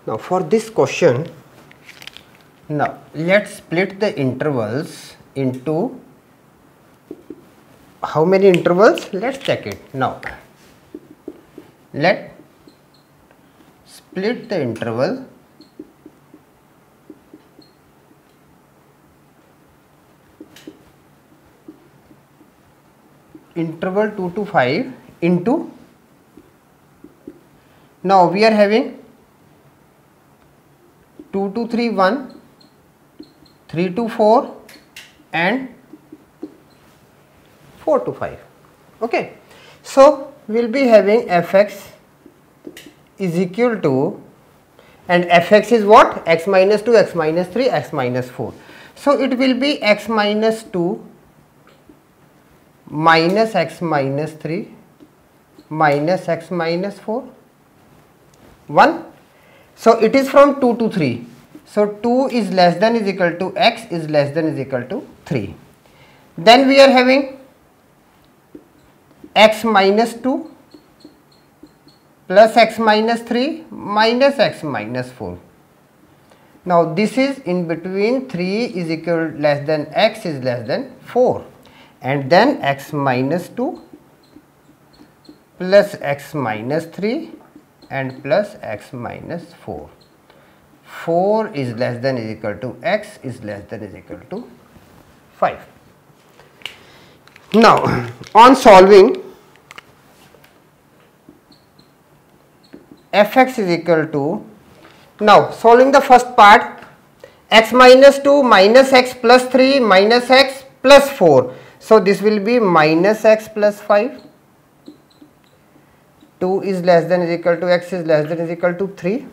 Now for this question, now let's split the intervals into how many intervals? Let's check it now. Let split the interval interval 2 to 5 into, now we are having 2 to 3 1, 3 to 4 and 4 to 5. Okay, so we will be having fx is equal to, and fx is what? X minus 2, x minus 3, x minus 4. So it will be x minus 2 minus x minus 3 minus x minus 4 1. So it is from 2 to 3. So 2 is less than is equal to x is less than is equal to 3. Then we are having x minus 2 plus x minus 3 minus x minus 4. Now this is in between 3 is equal less than x is less than 4, and then x minus 2 plus x minus 3 and plus x minus 4. 4 is less than is equal to x is less than is equal to 5. Now on solving, fx is equal to, now solving the first part, x minus 2 minus x plus 3 minus x plus 4. So this will be minus x plus 5. 2 is less than is equal to x is less than is equal to 3.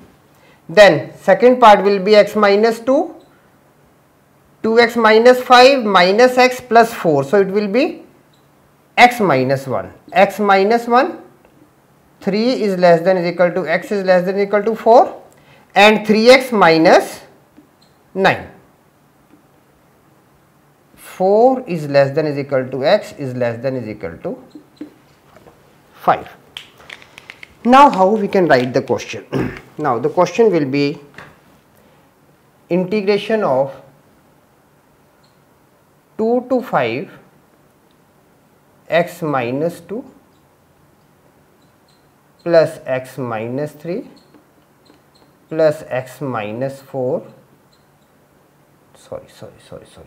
Then second part will be x minus 2, 2x minus 5 minus x plus 4. So it will be x minus 1. X minus 1, 3 is less than is equal to x is less than is equal to 4, and 3x minus 9. 4 is less than is equal to x is less than is equal to 5. Now how we can write the question? Now the question will be integration of 2 to 5 x minus 2 plus x minus 3 plus x minus 4, sorry,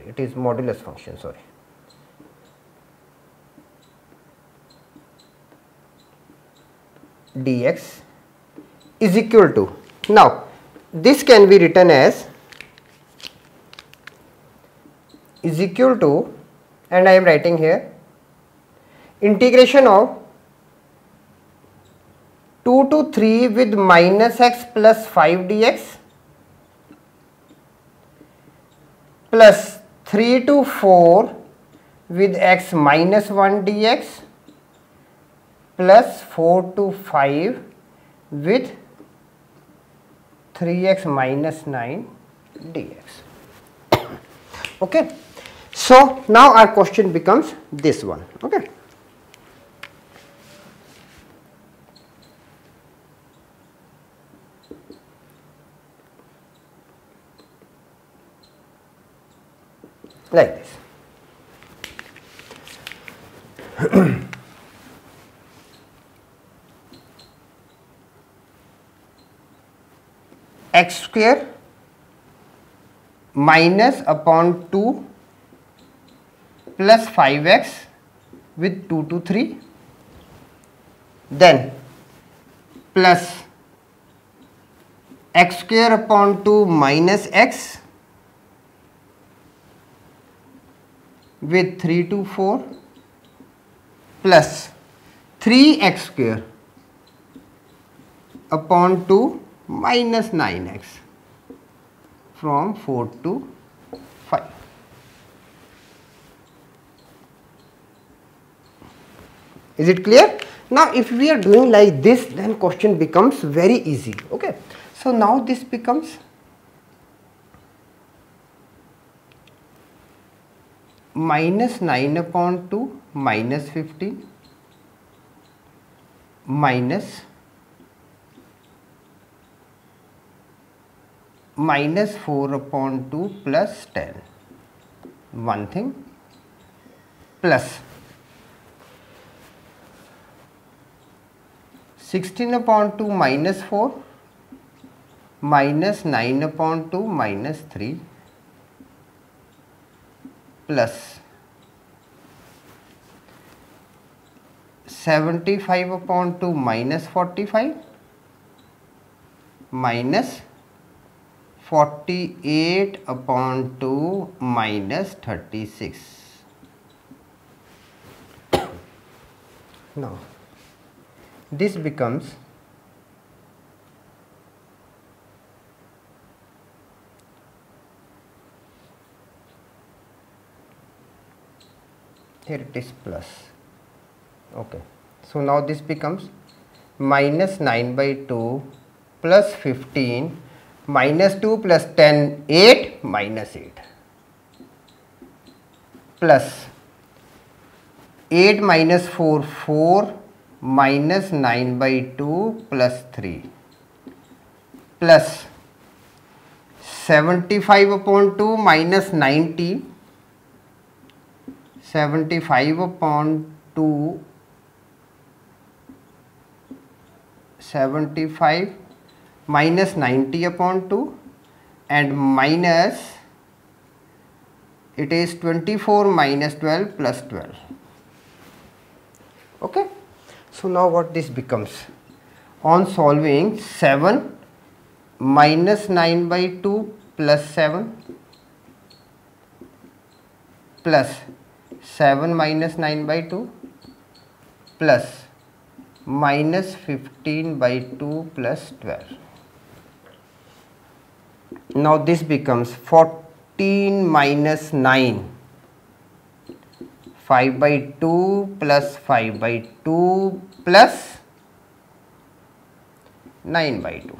it is modulus function, sorry. Dx is equal to, now this can be written as is equal to, and I am writing here integration of 2 to 3 with minus x plus 5 dx plus 3 to 4 with x minus 1 dx plus 4 to 5 with 3x minus 9 dx. Okay. So now our question becomes this one. Okay. Like this. X square minus upon 2 plus 5x with 2 to 3, then plus x square upon 2 minus x with 3 to 4 plus 3x square upon 2 minus 9x from 4 to 5. Is it clear? Now if we are doing like this, then question becomes very easy. Okay. So now this becomes minus 9 upon 2 minus 15 minus minus 4 upon 2 plus 10. One thing, plus 16 upon 2 minus 4 minus 9 upon 2 minus 3 plus 75 upon 2 minus 45 minus 48 upon 2 minus 36. Now, this becomes here it is plus. Okay. So, now this becomes minus 9 by 2 plus 15 minus 2 plus 10 8 minus 8 plus 8 minus 4 4 minus 9 by 2 plus 3 plus 75 upon 2 minus 90 75 upon 2 75 minus 90 upon 2 and minus it is 24 minus 12 plus 12. Okay. So, now what this becomes? On solving 7 minus 9 by 2 plus 7 plus 7 minus 9 by 2 plus minus 15 by 2 plus 12. Now, this becomes 14 minus 9 5 by 2 plus 5 by 2 plus 9 by 2.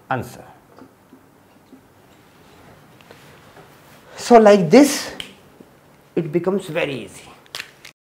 Answer. So, like this it becomes very easy.